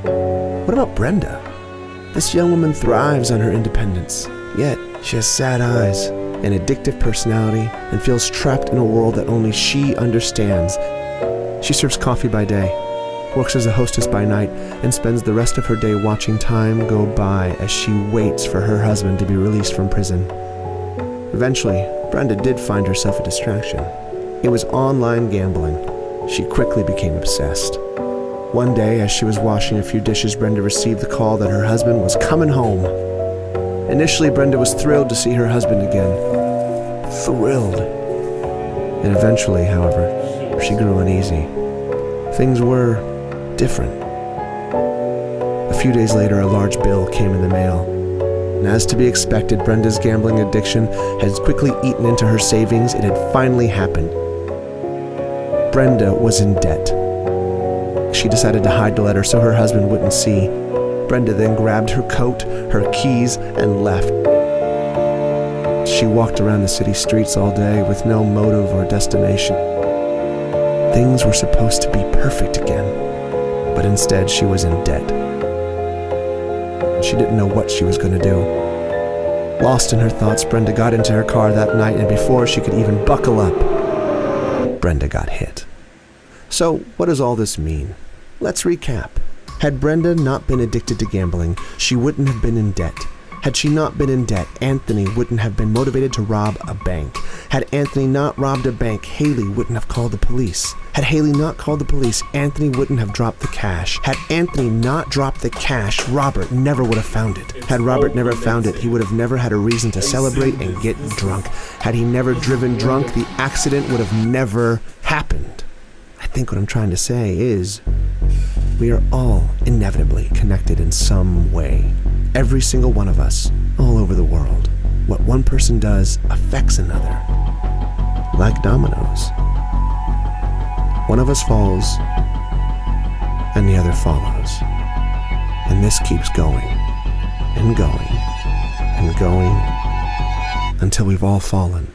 What about Brenda? This young woman thrives on her independence, yet she has sad eyes, an addictive personality, and feels trapped in a world that only she understands. She serves coffee by day, works as a hostess by night, and spends the rest of her day watching time go by as she waits for her husband to be released from prison. Eventually, Brenda did find herself a distraction. It was online gambling. She quickly became obsessed. One day, as she was washing a few dishes, Brenda received the call that her husband was coming home. Initially, Brenda was thrilled to see her husband again. Thrilled. And eventually, however, she grew uneasy. Things were different. A few days later, a large bill came in the mail. And as to be expected, Brenda's gambling addiction had quickly eaten into her savings. It had finally happened. Brenda was in debt. She decided to hide the letter so her husband wouldn't see. Brenda then grabbed her coat, her keys, and left. She walked around the city streets all day with no motive or destination. Things were supposed to be perfect again, but instead she was in debt. She didn't know what she was going to do. Lost in her thoughts, Brenda got into her car that night, and before she could even buckle up, Brenda got hit. So, what does all this mean? Let's recap. Had Brenda not been addicted to gambling, she wouldn't have been in debt. Had she not been in debt, Anthony wouldn't have been motivated to rob a bank. Had Anthony not robbed a bank, Haley wouldn't have called the police. Had Haley not called the police, Anthony wouldn't have dropped the cash. Had Anthony not dropped the cash, Robert never would have found it. Had Robert never found it, he would have never had a reason to celebrate and get drunk. Had he never driven drunk, the accident would have never happened. I think what I'm trying to say is, we are all inevitably connected in some way. Every single one of us, all over the world. What one person does affects another. Like dominoes. One of us falls, and the other follows. And this keeps going, and going, and going, until we've all fallen.